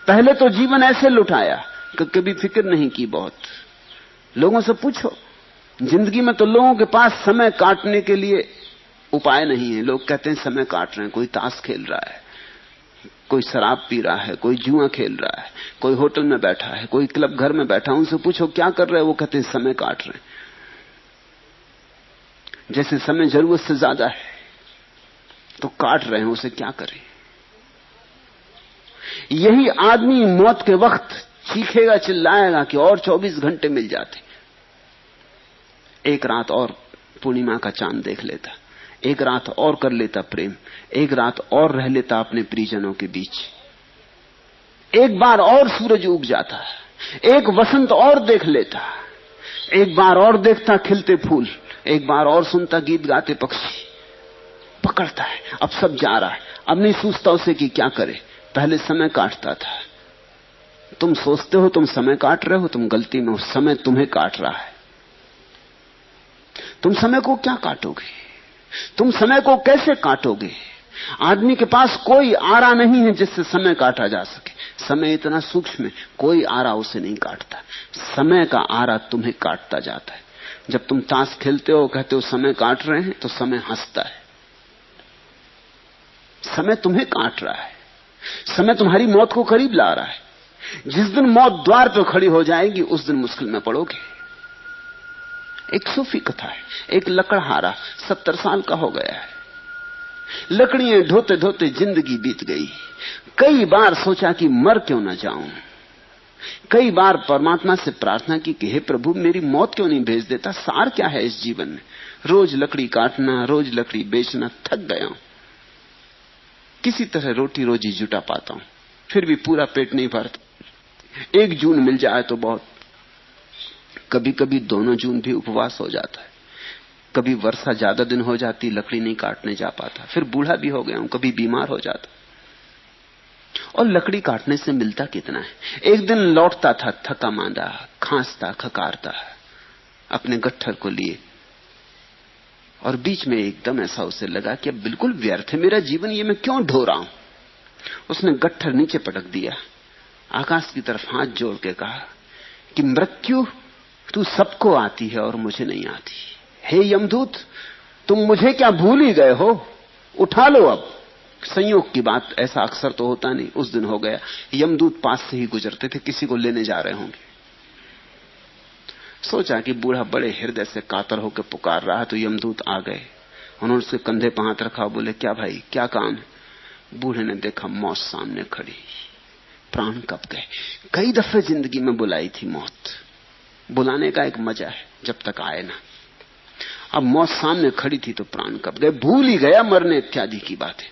पहले तो जीवन ऐसे लुटाया कि कभी फिक्र नहीं की। बहुत लोगों से पूछो, जिंदगी में तो लोगों के पास समय काटने के लिए उपाय नहीं है। लोग कहते हैं समय काट रहे हैं, कोई ताश खेल रहा है, कोई शराब पी रहा है, कोई जुआ खेल रहा है, कोई होटल में बैठा है, कोई क्लब घर में बैठा। उनसे पूछो क्या कर रहे हैं, वो कहते हैं समय काट रहे हैं। जैसे समय जरूरत से ज्यादा है तो काट रहे हैं, उसे क्या करें। यही आदमी मौत के वक्त चीखेगा, चिल्लाएगा कि और 24 घंटे मिल जाते, एक रात और पूर्णिमा का चांद देख लेता, एक रात और कर लेता प्रेम, एक रात और रह लेता अपने परिजनों के बीच, एक बार और सूरज उग जाता, एक वसंत और देख लेता, एक बार और देखता खिलते फूल, एक बार और सुनता गीत गाते पक्षी। पकड़ता है, अब सब जा रहा है, अब नहीं सोचता उसे कि क्या करे। पहले समय काटता था। तुम सोचते हो तुम समय काट रहे हो, तुम गलती में हो। समय तुम्हें काट रहा है। तुम समय को क्या काटोगे? तुम समय को कैसे काटोगे? आदमी के पास कोई आरा नहीं है जिससे समय काटा जा सके। समय इतना सूक्ष्म है, कोई आरा उसे नहीं काटता। समय का आरा तुम्हें काटता जाता है। जब तुम ताश खेलते हो, कहते हो समय काट रहे हैं, तो समय हंसता है। समय तुम्हें काट रहा है। समय तुम्हारी मौत को करीब ला रहा है। जिस दिन मौत द्वार पर खड़ी हो जाएगी, उस दिन मुश्किल में पड़ोगे। एक सूफी कथा है, एक लकड़हारा 70 साल का हो गया है। लकड़ियां ढोते ढोते जिंदगी बीत गई। कई बार सोचा कि मर क्यों ना जाऊं। कई बार परमात्मा से प्रार्थना की कि हे प्रभु, मेरी मौत क्यों नहीं भेज देता। सार क्या है इस जीवन में? रोज लकड़ी काटना, रोज लकड़ी बेचना, थक गया हूं। किसी तरह रोटी रोजी जुटा पाता हूं, फिर भी पूरा पेट नहीं भरता। एक जून मिल जाए तो बहुत। कभी कभी दोनों जून भी उपवास हो जाता है। कभी वर्षा ज्यादा दिन हो जाती, लकड़ी नहीं काटने जा पाता। फिर बूढ़ा भी हो गया हूं, कभी बीमार हो जाता। और लकड़ी काटने से मिलता कितना है। एक दिन लौटता था थका मांदा, खांसता खकारता अपने गट्ठर को लिए, और बीच में एकदम ऐसा उसे लगा कि अब बिल्कुल व्यर्थ है मेरा जीवन, ये मैं क्यों ढो रहा हूं। उसने गट्ठर नीचे पटक दिया, आकाश की तरफ हाथ जोड़ के कहा कि मृत्यु तू सबको आती है और मुझे नहीं आती। हे यमदूत, तुम मुझे क्या भूल ही गए हो? उठा लो अब। संयोग की बात, ऐसा अक्सर तो होता नहीं। उस दिन हो गया। यमदूत पास से ही गुजरते थे, किसी को लेने जा रहे होंगे। सोचा कि बूढ़ा बड़े हृदय से कातर होकर पुकार रहा है, तो यमदूत आ गए। उन्होंने उसके कंधे पर हाथ रखा, बोले क्या भाई, क्या काम है? बूढ़े ने देखा मौत सामने खड़ी। प्राण कब गए। कई दफे जिंदगी में बुलाई थी मौत। बुलाने का एक मजा है जब तक आए ना। अब मौत सामने खड़ी थी तो प्राण कब गए। भूल ही गया मरने इत्यादि की बातें।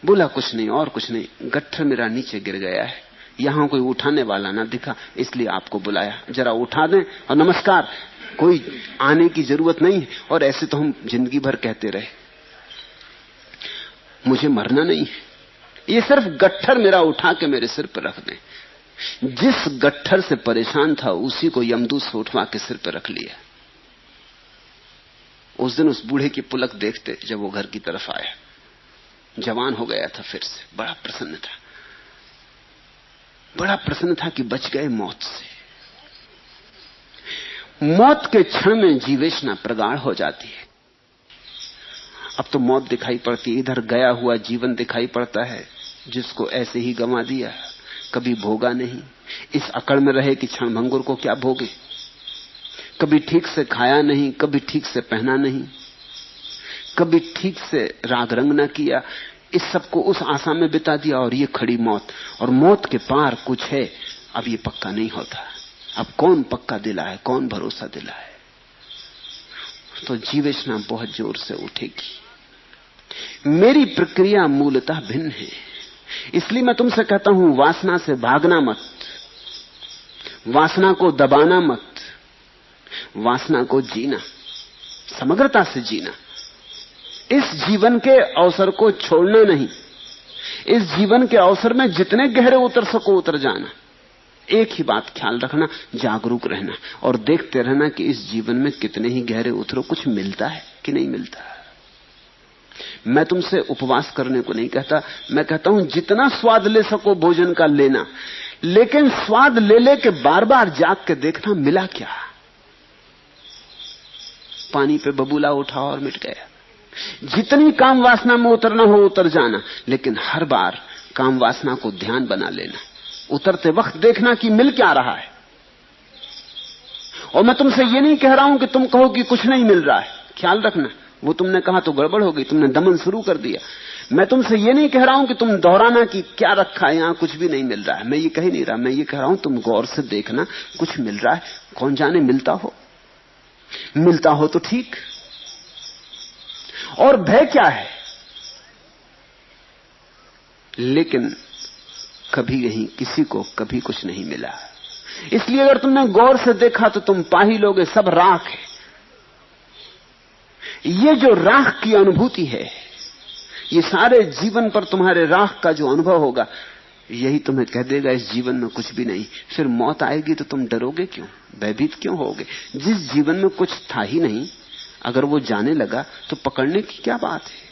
बोला कुछ नहीं और कुछ नहीं, गट्ठर मेरा नीचे गिर गया है, यहां कोई उठाने वाला ना दिखा, इसलिए आपको बुलाया, जरा उठा दें और नमस्कार। कोई आने की जरूरत नहीं है। और ऐसे तो हम जिंदगी भर कहते रहे मुझे मरना नहीं है, ये सिर्फ गट्ठर मेरा उठा के मेरे सिर पर रख दें। जिस गट्ठर से परेशान था उसी को यमदूत से उठवा के सिर पर रख लिया। उस दिन उस बूढ़े की पुलक देखते जब वो घर की तरफ आया, जवान हो गया था फिर से। बड़ा प्रसन्न था, बड़ा प्रसन्न था कि बच गए मौत से। मौत के क्षण में जीवेशना प्रगाढ़ हो जाती है। अब तो मौत दिखाई पड़ती, इधर गया हुआ जीवन दिखाई पड़ता है जिसको ऐसे ही गंवा दिया, कभी भोगा नहीं। इस अकड़ में रहे कि क्षण भंगुर को क्या भोगे। कभी ठीक से खाया नहीं, कभी ठीक से पहना नहीं, कभी ठीक से राग रंग ना किया। इस सबको उस आशा में बिता दिया और ये खड़ी मौत। और मौत के पार कुछ है, अब ये पक्का नहीं होता। अब कौन पक्का दिलाए, कौन भरोसा दिलाए। तो जीवेशना बहुत जोर से उठेगी। मेरी प्रक्रिया मूलतः भिन्न है, इसलिए मैं तुमसे कहता हूं वासना से भागना मत, वासना को दबाना मत, वासना को जीना, समग्रता से जीना। इस जीवन के अवसर को छोड़ना नहीं। इस जीवन के अवसर में जितने गहरे उतर सको उतर जाना। एक ही बात ख्याल रखना, जागरूक रहना और देखते रहना कि इस जीवन में कितने ही गहरे उतरो, कुछ मिलता है कि नहीं मिलता। मैं तुमसे उपवास करने को नहीं कहता, मैं कहता हूं जितना स्वाद ले सको भोजन का लेना, लेकिन स्वाद ले ले के बार बार जाग के देखना मिला क्या। पानी पे बबूला उठा और मिट गया। जितनी काम वासना में उतरना हो उतर जाना, लेकिन हर बार काम वासना को ध्यान बना लेना, उतरते वक्त देखना कि मिल क्या रहा है। और मैं तुमसे ये नहीं कह रहा हूं कि तुम कहो कि कुछ नहीं मिल रहा है, ख्याल रखना, वो तुमने कहा तो गड़बड़ हो गई, तुमने दमन शुरू कर दिया। मैं तुमसे ये नहीं कह रहा हूं कि तुम दोहराना कि क्या रखा है यहां, कुछ भी नहीं मिल रहा है, मैं ये कह ही नहीं रहा। मैं ये कह रहा हूं तुम गौर से देखना, कुछ मिल रहा है, कौन जाने मिलता हो तो ठीक। और भय क्या है, लेकिन कभी कहीं किसी को कभी कुछ नहीं मिला, इसलिए अगर तुमने गौर से देखा तो तुम पा ही लोगे सब राख है। ये जो राख की अनुभूति है, ये सारे जीवन पर तुम्हारे राख का जो अनुभव होगा, यही तुम्हें कह देगा इस जीवन में कुछ भी नहीं। फिर मौत आएगी तो तुम डरोगे क्यों, भयभीत क्यों होगे? जिस जीवन में कुछ था ही नहीं, अगर वो जाने लगा तो पकड़ने की क्या बात है।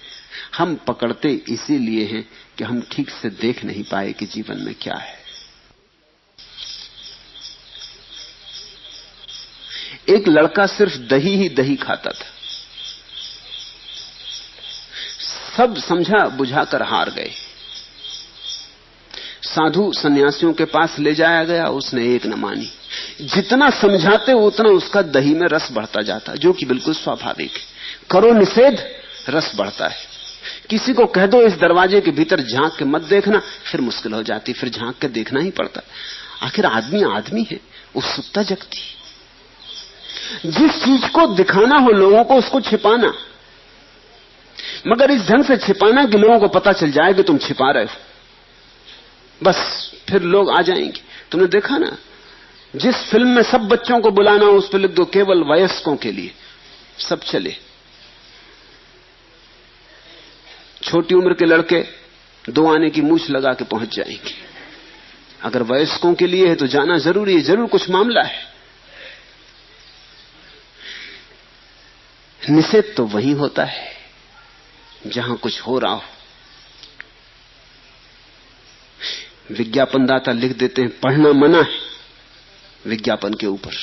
हम पकड़ते इसीलिए हैं कि हम ठीक से देख नहीं पाए कि जीवन में क्या है। एक लड़का सिर्फ दही ही दही खाता था, सब समझा बुझाकर हार गए। साधु सन्यासियों के पास ले जाया गया, उसने एक न मानी। जितना समझाते उतना उसका दही में रस बढ़ता जाता, जो कि बिल्कुल स्वाभाविक है। करो निषेध, रस बढ़ता है। किसी को कह दो इस दरवाजे के भीतर झांक के मत देखना, फिर मुश्किल हो जाती, फिर झांक के देखना ही पड़ता। आखिर आदमी आदमी है, उत्सुकता जगती। जिस चीज को दिखाना हो लोगों को, उसको छिपाना, मगर इस ढंग से छिपाना कि लोगों को पता चल जाए कि तुम छिपा रहे हो, बस फिर लोग आ जाएंगे। तुमने देखा ना, जिस फिल्म में सब बच्चों को बुलाना हो उस पर लिख दो केवल वयस्कों के लिए, सब चले। छोटी उम्र के लड़के 2 आने की मूछ लगा के पहुंच जाएंगे। अगर वयस्कों के लिए है तो जाना जरूरी है, जरूर कुछ मामला है। निषेध तो वही होता है जहां कुछ हो रहा हो। विज्ञापनदाता लिख देते हैं पढ़ना मना है विज्ञापन के ऊपर,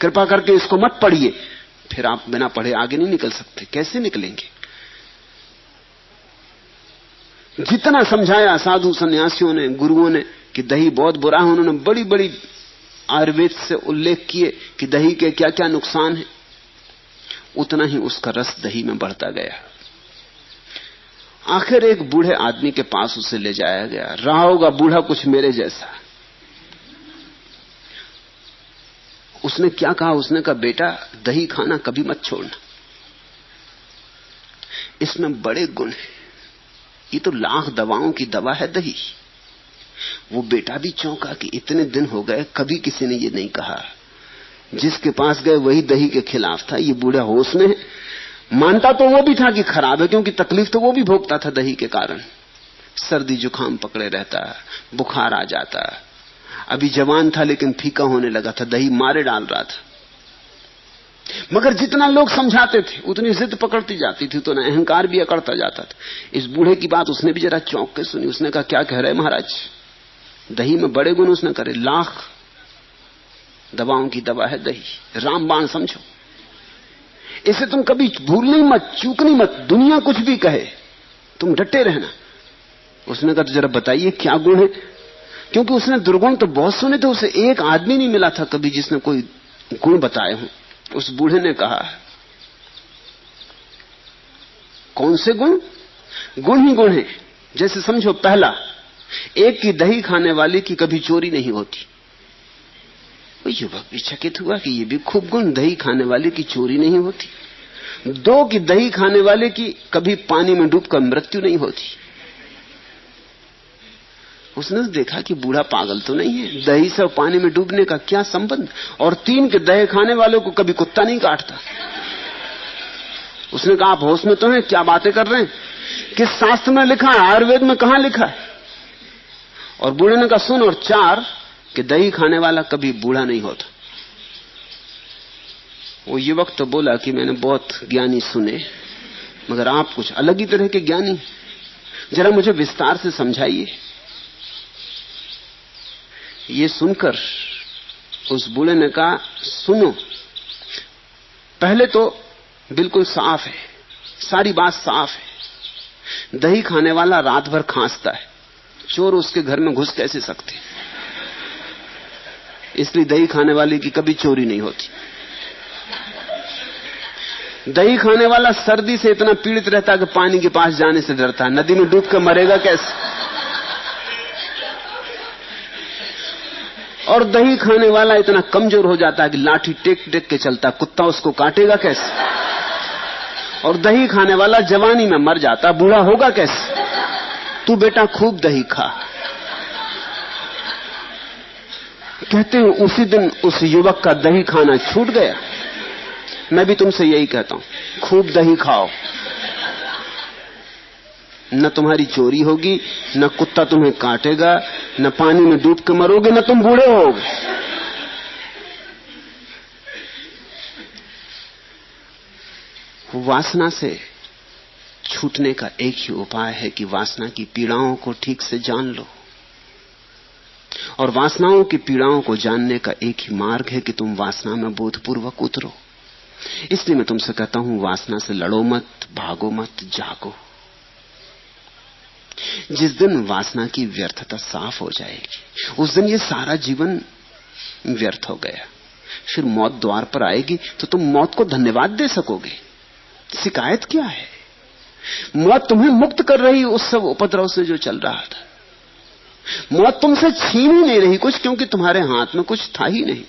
कृपा करके इसको मत पढ़िए। फिर आप बिना पढ़े आगे नहीं निकल सकते। कैसे निकलेंगे? जितना समझाया साधु सन्यासियों ने, गुरुओं ने कि दही बहुत बुरा है, उन्होंने बड़ी बड़ी आयुर्वेद से उल्लेख किए कि दही के क्या क्या नुकसान है, उतना ही उसका रस दही में बढ़ता गया। आखिर एक बूढ़े आदमी के पास उसे ले जाया गया। रहा होगा बूढ़ा कुछ मेरे जैसा। उसने क्या कहा? उसने कहा बेटा दही खाना कभी मत छोड़ना, इसमें बड़े गुण हैं, ये तो लाख दवाओं की दवा है दही। वो बेटा भी चौंका कि इतने दिन हो गए कभी किसी ने ये नहीं कहा। जिसके पास गए वही दही के खिलाफ था। ये बूढ़ा होश में है। मानता तो वो भी था कि खराब है, क्योंकि तकलीफ तो वो भी भोगता था दही के कारण। सर्दी जुकाम पकड़े रहता, बुखार आ जाता। अभी जवान था लेकिन फीका होने लगा था, दही मारे डाल रहा था। मगर जितना लोग समझाते थे उतनी जिद पकड़ती जाती थी, तो अहंकार भी अकड़ता जाता था। इस बूढ़े की बात उसने भी जरा चौंक के सुनी। उसने कहा क्या कह रहे महाराज, दही में बड़े गुण। उसने करे लाख दवाओं की दवा है दही, रामबाण समझो। इसे तुम कभी भूलनी मत, चूकनी मत। दुनिया कुछ भी कहे तुम डटे रहना। उसने कहा तो जरा बताइए क्या गुण है, क्योंकि उसने दुर्गुण तो बहुत सुने थे, उसे एक आदमी नहीं मिला था कभी जिसने कोई गुण बताए हों। उस बूढ़े ने कहा कौन से गुण? गुण ही गुण है। जैसे समझो, पहला, एक की दही खाने वाले की कभी चोरी नहीं होती। वो युवक भी चकित हुआ कि ये भी खूब गुण, दही खाने वाले की चोरी नहीं होती। 2 की दही खाने वाले की कभी पानी में डूबकर मृत्यु नहीं होती। उसने देखा कि बूढ़ा पागल तो नहीं है, दही से पानी में डूबने का क्या संबंध। और 3 के दही खाने वालों को कभी कुत्ता नहीं काटता। उसने कहा आप होश में तो हैं, क्या बातें कर रहे हैं, किस शास्त्र में लिखा है, आयुर्वेद में कहां लिखा है? और बूढ़े ने कहा सुन, और 4 कि दही खाने वाला कभी बूढ़ा नहीं होता। वो युवक तो बोला कि मैंने बहुत ज्ञानी सुने, मगर आप कुछ अलग ही तरह के ज्ञानी, जरा मुझे विस्तार से समझाइए। ये सुनकर उस बूढ़े ने कहा, सुनो, पहले तो बिल्कुल साफ है, सारी बात साफ है। दही खाने वाला रात भर खांसता है, चोर उसके घर में घुस कैसे सकते? इसलिए दही खाने वाले की कभी चोरी नहीं होती। दही खाने वाला सर्दी से इतना पीड़ित रहता है कि पानी के पास जाने से डरता है, नदी में डूब कर मरेगा कैसे? और दही खाने वाला इतना कमजोर हो जाता है कि लाठी टेक टेक के चलता, कुत्ता उसको काटेगा कैसे? और दही खाने वाला जवानी में मर जाता, बूढ़ा होगा कैसे? तू बेटा खूब दही खा। कहते हैं उसी दिन उस युवक का दही खाना छूट गया। मैं भी तुमसे यही कहता हूं, खूब दही खाओ, न तुम्हारी चोरी होगी, न कुत्ता तुम्हें काटेगा, न पानी में डूब के मरोगे, न तुम बूढ़े होगे। वासना से छूटने का एक ही उपाय है कि वासना की पीड़ाओं को ठीक से जान लो, और वासनाओं की पीड़ाओं को जानने का एक ही मार्ग है कि तुम वासना में बोधपूर्वक उतरो। इसलिए मैं तुमसे कहता हूं, वासना से लड़ो मत, भागो मत, जागो। जिस दिन वासना की व्यर्थता साफ हो जाएगी, उस दिन ये सारा जीवन व्यर्थ हो गया। फिर मौत द्वार पर आएगी तो तुम मौत को धन्यवाद दे सकोगे। शिकायत क्या है? मौत तुम्हें मुक्त कर रही उस सब उपद्रव से जो चल रहा था। मौत तुमसे छीन ही नहीं रही कुछ, क्योंकि तुम्हारे हाथ में कुछ था ही नहीं।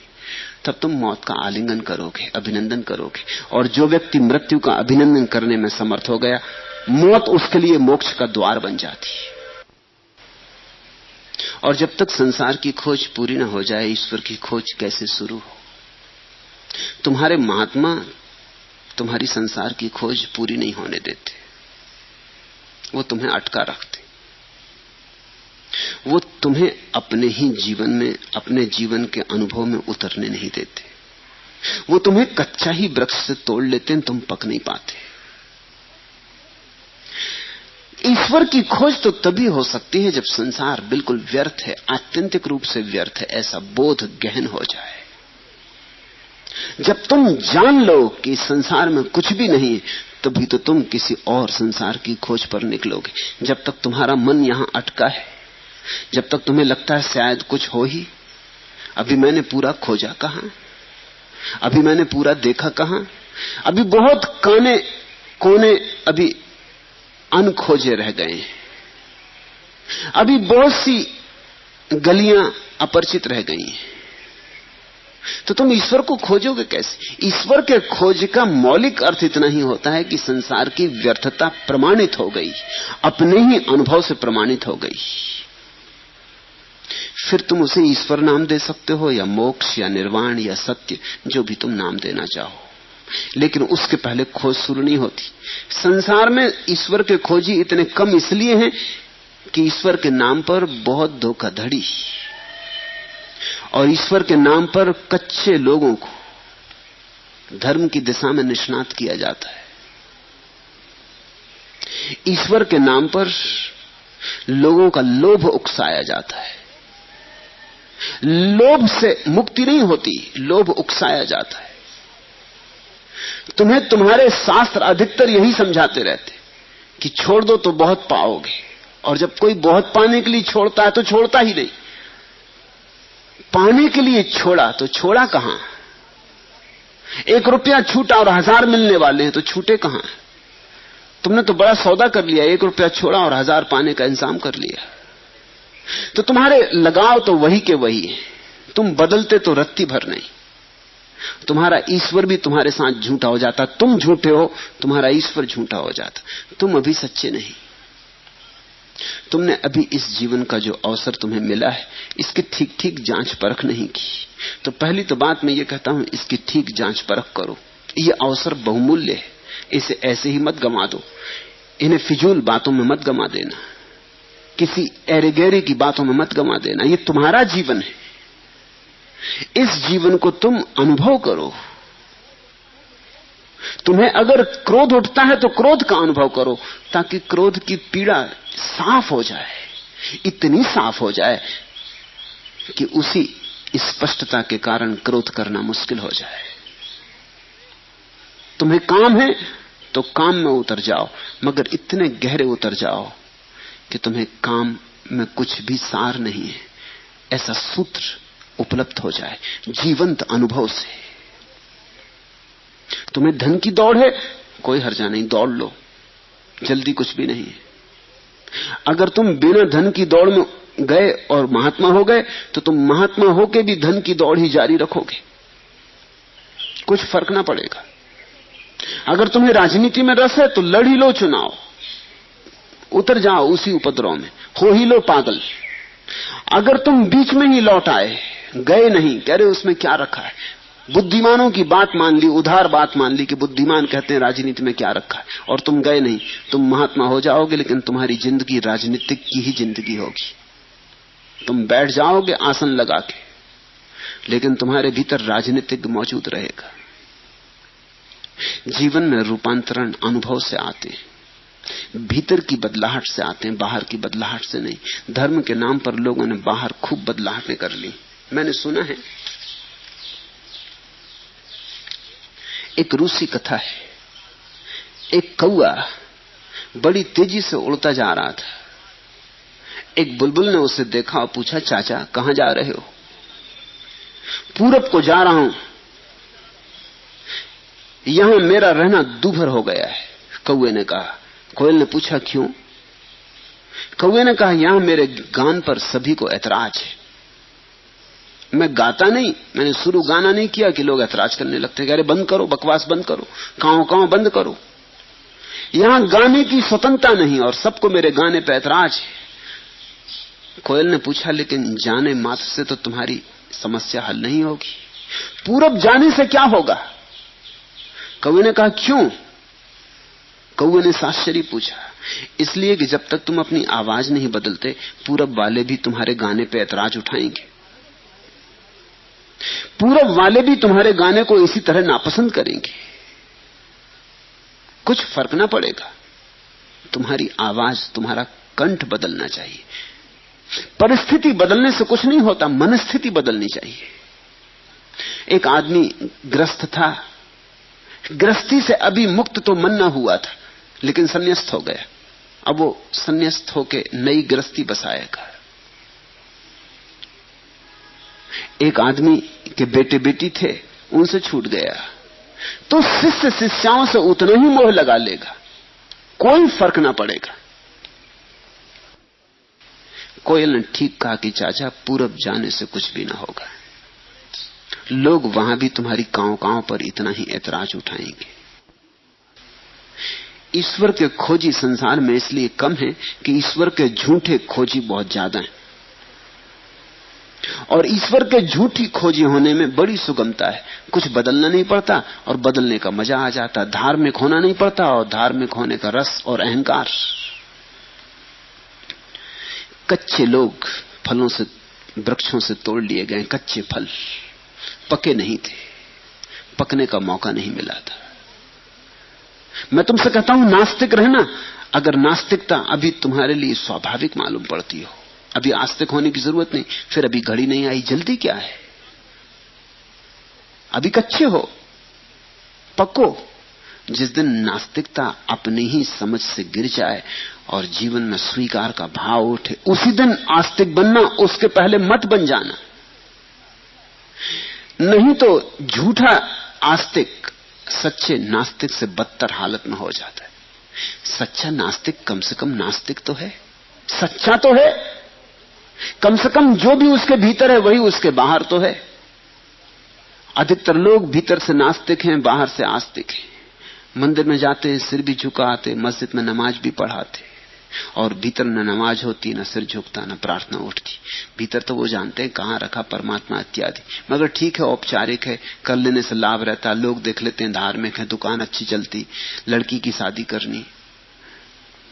तब तुम मौत का आलिंगन करोगे, अभिनंदन करोगे। और जो व्यक्ति मृत्यु का अभिनंदन करने में समर्थ हो गया, मौत उसके लिए मोक्ष का द्वार बन जाती है। और जब तक संसार की खोज पूरी न हो जाए, ईश्वर की खोज कैसे शुरू हो? तुम्हारे महात्मा तुम्हारी संसार की खोज पूरी नहीं होने देते, वो तुम्हें अटका रखते। वो तुम्हें अपने ही जीवन में, अपने जीवन के अनुभव में उतरने नहीं देते। वो तुम्हें कच्चा ही वृक्ष से तोड़ लेते हैं, तुम पक नहीं पाते। ईश्वर की खोज तो तभी हो सकती है जब संसार बिल्कुल व्यर्थ है, आत्यंतिक रूप से व्यर्थ है, ऐसा बोध गहन हो जाए। जब तुम जान लो कि संसार में कुछ भी नहीं है, तभी तो तुम किसी और संसार की खोज पर निकलोगे। जब तक तुम्हारा मन यहां अटका है, जब तक तुम्हें लगता है शायद कुछ हो ही, अभी मैंने पूरा खोजा कहां, अभी मैंने पूरा देखा कहां, अभी बहुत काने कोने अभी अनखोजे रह गए हैं, अभी बहुत सी गलियां अपरिचित रह गई हैं। तो तुम ईश्वर को खोजोगे कैसे? ईश्वर के खोज का मौलिक अर्थ इतना ही होता है कि संसार की व्यर्थता प्रमाणित हो गई, अपने ही अनुभव से प्रमाणित हो गई। फिर तुम उसे ईश्वर नाम दे सकते हो, या मोक्ष, या निर्वाण, या सत्य, जो भी तुम नाम देना चाहो। लेकिन उसके पहले खोज शुरू नहीं होती। संसार में ईश्वर के खोजी इतने कम इसलिए हैं कि ईश्वर के नाम पर बहुत धोखाधड़ी, और ईश्वर के नाम पर कच्चे लोगों को धर्म की दिशा में निष्णात किया जाता है। ईश्वर के नाम पर लोगों का लोभ उकसाया जाता है। लोभ से मुक्ति नहीं होती, लोभ उकसाया जाता है। तुम्हें तुम्हारे शास्त्र अधिकतर यही समझाते रहते कि छोड़ दो तो बहुत पाओगे, और जब कोई बहुत पाने के लिए छोड़ता है तो छोड़ता ही नहीं। पाने के लिए छोड़ा तो छोड़ा कहां? 1 रुपया छूटा और 1000 मिलने वाले हैं, तो छूटे कहां? तुमने तो बड़ा सौदा कर लिया, 1 रुपया छोड़ा और 1000 पाने का इंतजाम कर लिया। तो तुम्हारे लगाव तो वही के वही है, तुम बदलते तो रत्ती भर नहीं। तुम्हारा ईश्वर भी तुम्हारे साथ झूठा हो जाता, तुम झूठे हो, तुम्हारा ईश्वर झूठा हो जाता। तुम अभी सच्चे नहीं। तुमने अभी इस जीवन का जो अवसर तुम्हें मिला है, इसकी ठीक ठीक जांच परख नहीं की। तो पहली तो बात मैं ये कहता हूं, इसकी ठीक जांच परख करो। ये अवसर बहुमूल्य है, इसे ऐसे ही मत गंवा दो। इन्हें फिजूल बातों में मत गंवा देना, किसी एरेगेरे की बातों में मत गंवा देना। ये तुम्हारा जीवन है, इस जीवन को तुम अनुभव करो। तुम्हें अगर क्रोध उठता है तो क्रोध का अनुभव करो, ताकि क्रोध की पीड़ा साफ हो जाए, इतनी साफ हो जाए कि उसी स्पष्टता के कारण क्रोध करना मुश्किल हो जाए। तुम्हें काम है तो काम में उतर जाओ, मगर इतने गहरे उतर जाओ कि तुम्हें काम में कुछ भी सार नहीं है, ऐसा सूत्र उपलब्ध हो जाए जीवंत अनुभव से। तुम्हें धन की दौड़ है, कोई हर्जा नहीं, दौड़ लो, जल्दी कुछ भी नहीं है। अगर तुम बिना धन की दौड़ में गए और महात्मा हो गए तो तुम महात्मा होके भी धन की दौड़ ही जारी रखोगे, कुछ फर्क ना पड़ेगा। अगर तुम्हें राजनीति में रस है तो लड़ ही लो चुनाव, उतर जाओ उसी उपद्रव में, हो ही लो पागल। अगर तुम बीच में ही लौट आए, गए नहीं, कह रहे उसमें क्या रखा है, बुद्धिमानों की बात मान ली, उधार बात मान ली कि बुद्धिमान कहते हैं राजनीति में क्या रखा है, और तुम गए नहीं, तुम महात्मा हो जाओगे, लेकिन तुम्हारी जिंदगी राजनीतिक की ही जिंदगी होगी। तुम बैठ जाओगे आसन लगा के, लेकिन तुम्हारे भीतर राजनीतिक मौजूद रहेगा। जीवन में रूपांतरण अनुभव से आते हैं, भीतर की बदलाहट से आते हैं, बाहर की बदलाहट से नहीं। धर्म के नाम पर लोगों ने बाहर खूब बदलाहटें कर ली। मैंने सुना है, एक रूसी कथा है, एक कौआ बड़ी तेजी से उड़ता जा रहा था। एक बुलबुल ने उसे देखा और पूछा, चाचा कहां जा रहे हो? पूरब को जा रहा हूं, यहां मेरा रहना दूभर हो गया है, कौए ने कहा। कोयल ने पूछा क्यों? कौए ने कहा, यहां मेरे गान पर सभी को ऐतराज है। मैं गाता नहीं, मैंने शुरू गाना नहीं किया कि लोग ऐतराज करने लगते, अरे बंद करो, बकवास बंद करो, कांव बंद करो। यहां गाने की स्वतंत्रता नहीं और सबको मेरे गाने पर ऐतराज है। कोयल ने पूछा, लेकिन जाने मात्र से तो तुम्हारी समस्या हल नहीं होगी, पूरब जाने से क्या होगा? कौए ने कहा, क्यों? कौए ने आश्चर्य पूछा, इसलिए कि जब तक तुम अपनी आवाज नहीं बदलते, पूरब वाले भी तुम्हारे गाने पे ऐतराज उठाएंगे, पूरब वाले भी तुम्हारे गाने को इसी तरह नापसंद करेंगे। कुछ फर्क ना पड़ेगा, तुम्हारी आवाज, तुम्हारा कंठ बदलना चाहिए। परिस्थिति बदलने से कुछ नहीं होता, मनस्थिति बदलनी चाहिए। एक आदमी ग्रस्त था, गृहस्थी से अभी मुक्त तो मन न हुआ था, लेकिन संन्यास्त हो गया। अब वो संन्यास्त होके नई गृहस्थी बसाएगा। एक आदमी के बेटे बेटी थे, उनसे छूट गया, तो शिष्य शिष्याओं से उतना ही मोह लगा लेगा, कोई फर्क ना पड़ेगा। कोयल ने ठीक कहा कि चाचा, पूरब जाने से कुछ भी ना होगा, लोग वहां भी तुम्हारी कांव पर इतना ही ऐतराज उठाएंगे। ईश्वर के खोजी संसार में इसलिए कम है कि ईश्वर के झूठे खोजी बहुत ज्यादा हैं, और ईश्वर के झूठी खोजी होने में बड़ी सुगमता है। कुछ बदलना नहीं पड़ता और बदलने का मजा आ जाता, धार्मिक होना नहीं पड़ता और धार्मिक होने का रस और अहंकार। कच्चे लोग फलों से, वृक्षों से तोड़ लिए गए, कच्चे फल पके नहीं थे, पकने का मौका नहीं मिला था। मैं तुमसे कहता हूं नास्तिक रहना। अगर नास्तिकता अभी तुम्हारे लिए स्वाभाविक मालूम पड़ती हो, अभी आस्तिक होने की जरूरत नहीं, फिर अभी घड़ी नहीं आई, जल्दी क्या है? अभी कच्चे हो, पको। जिस दिन नास्तिकता अपनी ही समझ से गिर जाए और जीवन में स्वीकार का भाव उठे, उसी दिन आस्तिक बनना, उसके पहले मत बन जाना। नहीं तो झूठा आस्तिक सच्चे नास्तिक से बदतर हालत में हो जाता है। सच्चा नास्तिक कम से कम नास्तिक तो है, सच्चा तो है, कम से कम जो भी उसके भीतर है वही उसके बाहर तो है। अधिकतर लोग भीतर से नास्तिक हैं, बाहर से आस्तिक हैं। मंदिर में जाते हैं, सिर भी झुकाते, मस्जिद में नमाज भी पढ़ाते, और भीतर न नमाज होती, न सिर झुकता, न प्रार्थना उठती। भीतर तो वो जानते हैं कहां रखा परमात्मा इत्यादि, मगर ठीक है, औपचारिक है, कर लेने से लाभ रहता, लोग देख लेते हैं, धार्मिक है, दुकान अच्छी चलती, लड़की की शादी करनी,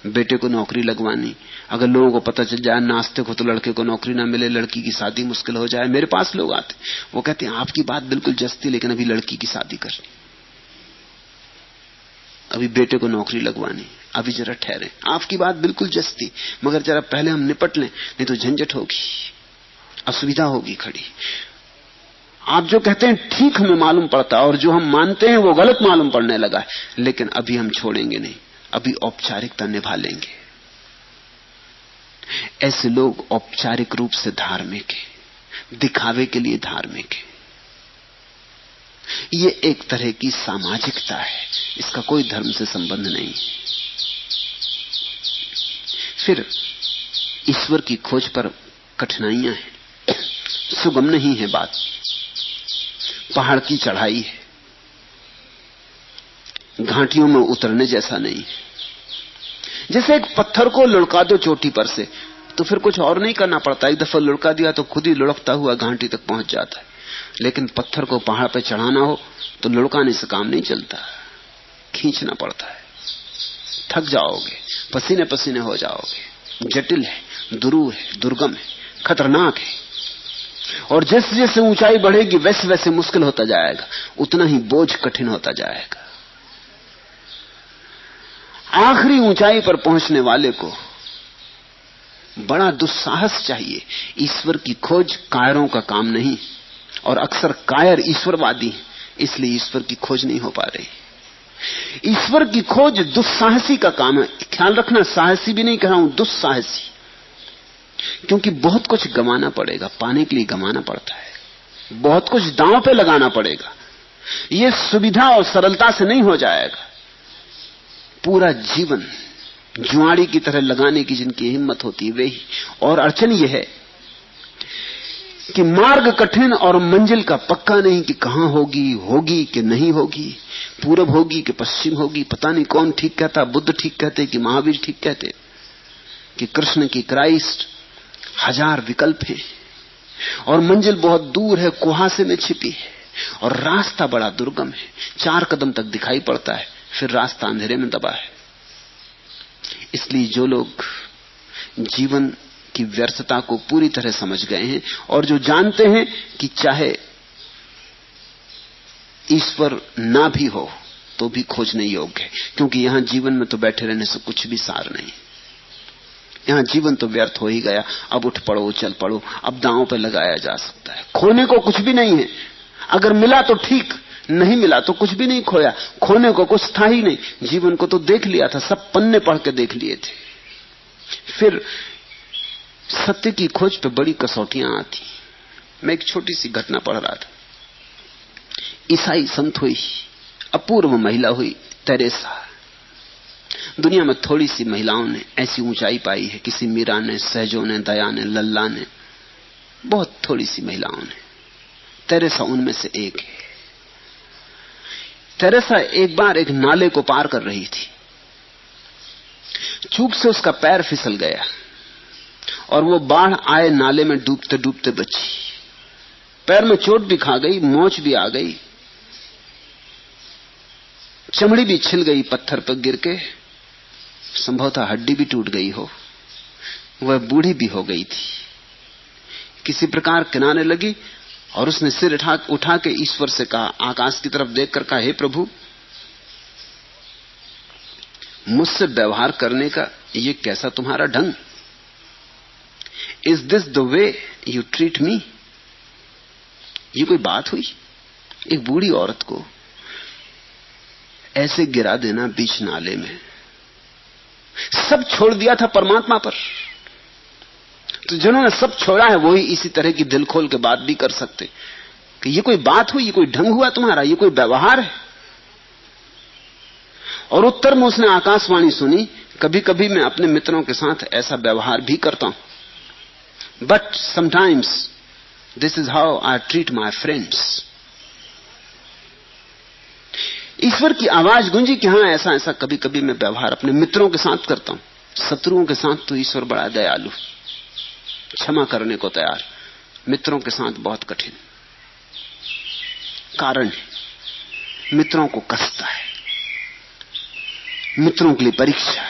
बेटे को नौकरी लगवानी। अगर लोगों को पता चल जाए नास्तिक हो तो लड़के को नौकरी ना मिले, लड़की की शादी मुश्किल हो जाए। मेरे पास लोग आते, वो कहते हैं आपकी बात बिल्कुल जस्ती, लेकिन अभी लड़की की शादी करनी। अभी बेटे को नौकरी लगवानी, अभी जरा ठहरे। आपकी बात बिल्कुल जस्ती, मगर जरा पहले हम निपट लें, नहीं तो झंझट होगी, असुविधा होगी खड़ी। आप जो कहते हैं ठीक हमें मालूम पड़ता, और जो हम मानते हैं वो गलत मालूम पड़ने लगा है, लेकिन अभी हम छोड़ेंगे नहीं, अभी औपचारिकता निभा लेंगे। ऐसे लोग औपचारिक रूप से धार्मिक है, दिखावे के लिए धार्मिक है। ये एक तरह की सामाजिकता है, इसका कोई धर्म से संबंध नहीं। फिर ईश्वर की खोज पर कठिनाइयां हैं, सुगम नहीं है बात, पहाड़ की चढ़ाई है, घाटियों में उतरने जैसा नहीं। जैसे एक पत्थर को लुढ़का दो चोटी पर से, तो फिर कुछ और नहीं करना पड़ता, एक दफा लुढ़का दिया तो खुद ही लुढ़कता हुआ घाटी तक पहुंच जाता है। लेकिन पत्थर को पहाड़ पे चढ़ाना हो तो लुढ़काने से काम नहीं चलता, खींचना पड़ता है, थक जाओगे, पसीने पसीने हो जाओगे। जटिल है, दुरूह है, दुर्गम है, खतरनाक है। और जैसे जैसे ऊंचाई बढ़ेगी वैसे वैसे मुश्किल होता जाएगा, उतना ही बोझ कठिन होता जाएगा। आखिरी ऊंचाई पर पहुंचने वाले को बड़ा दुस्साहस चाहिए। ईश्वर की खोज कायरों का काम नहीं, और अक्सर कायर ईश्वरवादी हैं, इसलिए ईश्वर की खोज नहीं हो पा रही। ईश्वर की खोज दुस्साहसी का काम है। ख्याल रखना, साहसी भी नहीं कह रहा हूं, दुस्साहसी, क्योंकि बहुत कुछ गंवाना पड़ेगा, पाने के लिए गंवाना पड़ता है, बहुत कुछ दांव पे लगाना पड़ेगा। यह सुविधा और सरलता से नहीं हो जाएगा। पूरा जीवन जुआड़ी की तरह लगाने की जिनकी हिम्मत होती है वे ही। और अड़चन यह है कि मार्ग कठिन और मंजिल का पक्का नहीं कि कहां होगी कि नहीं होगी, पूरब होगी कि पश्चिम होगी, पता नहीं कौन ठीक कहता, बुद्ध ठीक कहते कि महावीर ठीक कहते कि कृष्ण की क्राइस्ट। हजार विकल्प हैं और मंजिल बहुत दूर है, कुहासे में छिपी है, और रास्ता बड़ा दुर्गम है। 4 कदम तक दिखाई पड़ता है, फिर रास्ता अंधेरे में दबा है। इसलिए जो लोग जीवन की व्यर्थता को पूरी तरह समझ गए हैं, और जो जानते हैं कि चाहे ईश्वर ना भी हो तो भी खोजने योग्य है, क्योंकि यहां जीवन में तो बैठे रहने से कुछ भी सार नहीं, यहां जीवन तो व्यर्थ हो ही गया। अब उठ पड़ो, चल पड़ो, अब दांव पे लगाया जा सकता है। खोने को कुछ भी नहीं है, अगर मिला तो ठीक, नहीं मिला तो कुछ भी नहीं खोया। खोने को कुछ था ही नहीं, जीवन को तो देख लिया था, सब पन्ने पढ़ के देख लिए थे। फिर सत्य की खोज पे बड़ी कसौटियां आती। मैं एक छोटी सी घटना पढ़ रहा था। ईसाई संत हुई, अपूर्व महिला हुई, तेरेसा। दुनिया में थोड़ी सी महिलाओं ने ऐसी ऊंचाई पाई है, किसी मीरा ने, सहजों ने, दया ने, लल्ला ने, बहुत थोड़ी सी महिलाओं ने। तेरेसा उनमें से एक है। तेरेसा एक बार एक नाले को पार कर रही थी, चूक से उसका पैर फिसल गया और वो बाढ़ आए नाले में डूबते डूबते बची। पैर में चोट भी खा गई, मोच भी आ गई, चमड़ी भी छिल गई पत्थर पर गिर के, संभवतः हड्डी भी टूट गई हो। वह बूढ़ी भी हो गई थी। किसी प्रकार किनारे लगी और उसने सिर उठा के ईश्वर से कहा, आकाश की तरफ देखकर कहा, हे प्रभु, मुझसे व्यवहार करने का ये कैसा तुम्हारा ढंग? Is this the way you treat me? ये कोई बात हुई? एक बूढ़ी औरत को ऐसे गिरा देना बीच नाले में। सब छोड़ दिया था परमात्मा पर, तो जिन्होंने सब छोड़ा है वही इसी तरह की दिल खोल के बात भी कर सकते कि ये कोई बात हुई, ये कोई ढंग हुआ तुम्हारा, ये कोई व्यवहार है। और उत्तर में उसने आकाशवाणी सुनी, कभी कभी मैं अपने मित्रों के साथ ऐसा व्यवहार भी करता हूं, but sometimes this is how I treat my friends. ईश्वर की आवाज गूंजी कि हां, ऐसा ऐसा कभी कभी मैं व्यवहार अपने मित्रों के साथ करता हूं, शत्रुओं के साथ तो ईश्वर बड़ा दयालु, क्षमा करने को तैयार, मित्रों के साथ बहुत कठिन। कारण मित्रों को कसता है, मित्रों के लिए परीक्षा।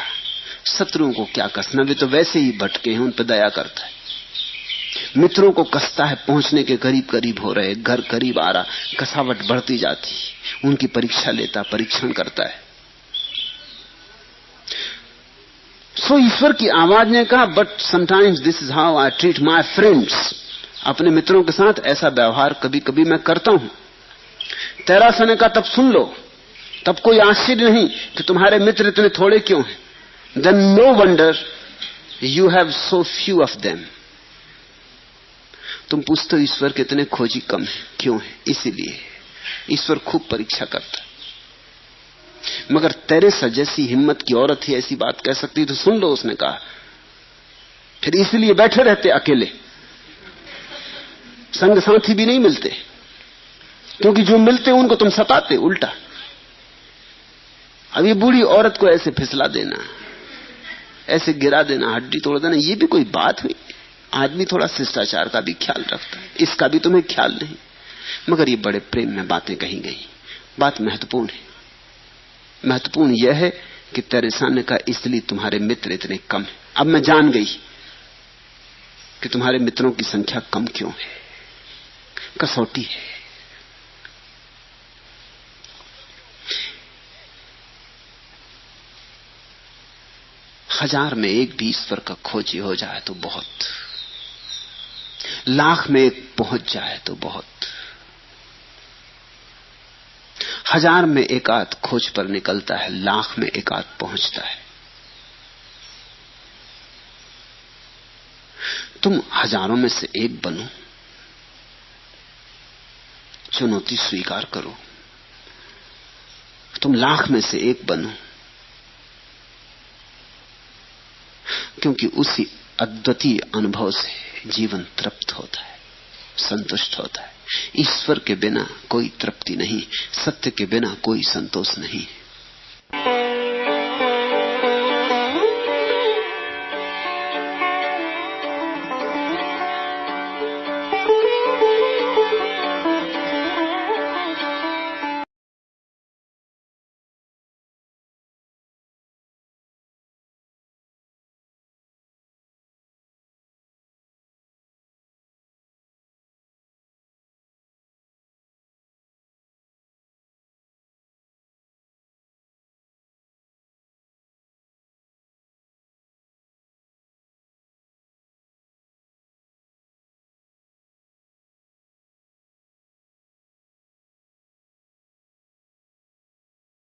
शत्रुओं को क्या कसना, वे तो वैसे ही भटके हैं, उन पर दया करता है। मित्रों को कसता है, पहुंचने के करीब करीब हो रहे, घर करीब आ रहा, कसावट बढ़ती जाती, उनकी परीक्षा लेता, परीक्षण करता है। सो ईश्वर की आवाज ने कहा, but sometimes this is how I treat my friends. अपने मित्रों के साथ ऐसा व्यवहार कभी कभी मैं करता हूं। तैरासा ने कहा, तब सुन लो, तब कोई आश्चर्य नहीं कि तुम्हारे मित्र इतने थोड़े क्यों हैं। Then no wonder you have so few of them. तुम पूछते हो ईश्वर के इतने खोजी कम है, क्यों है? इसीलिए ईश्वर खूब परीक्षा करता है। मगर तेरे सा जैसी हिम्मत की औरत ही ऐसी बात कह सकती तो सुन लो, उसने कहा। फिर इसलिए बैठे रहते अकेले, संग साथी भी नहीं मिलते, क्योंकि जो मिलते उनको तुम सताते उल्टा। अब ये बूढ़ी औरत को ऐसे फिसला देना, ऐसे गिरा देना, हड्डी तोड़ देना, ये भी कोई बात हुई? आदमी थोड़ा शिष्टाचार का भी ख्याल रखता है, इसका भी तुम्हें ख्याल नहीं। मगर ये बड़े प्रेम में बातें कही गई। बात महत्वपूर्ण है। महत्वपूर्ण यह है कि तेरेसा ने कहा, इसलिए तुम्हारे मित्र इतने कम हैं। अब मैं जान गई कि तुम्हारे मित्रों की संख्या कम क्यों है। कसौटी है। हजार में एक भी ईश्वर का खोजी हो जाए तो बहुत, लाख में एक पहुंच जाए तो बहुत, हजार में एक आध खोज पर निकलता है, लाख में एक आध पहुंचता है। तुम हजारों में से एक बनो, चुनौती स्वीकार करो। तुम लाख में से एक बनो, क्योंकि उसी अद्वितीय अनुभव से जीवन तृप्त होता है, संतुष्ट होता है। ईश्वर के बिना कोई तृप्ति नहीं, सत्य के बिना कोई संतोष नहीं।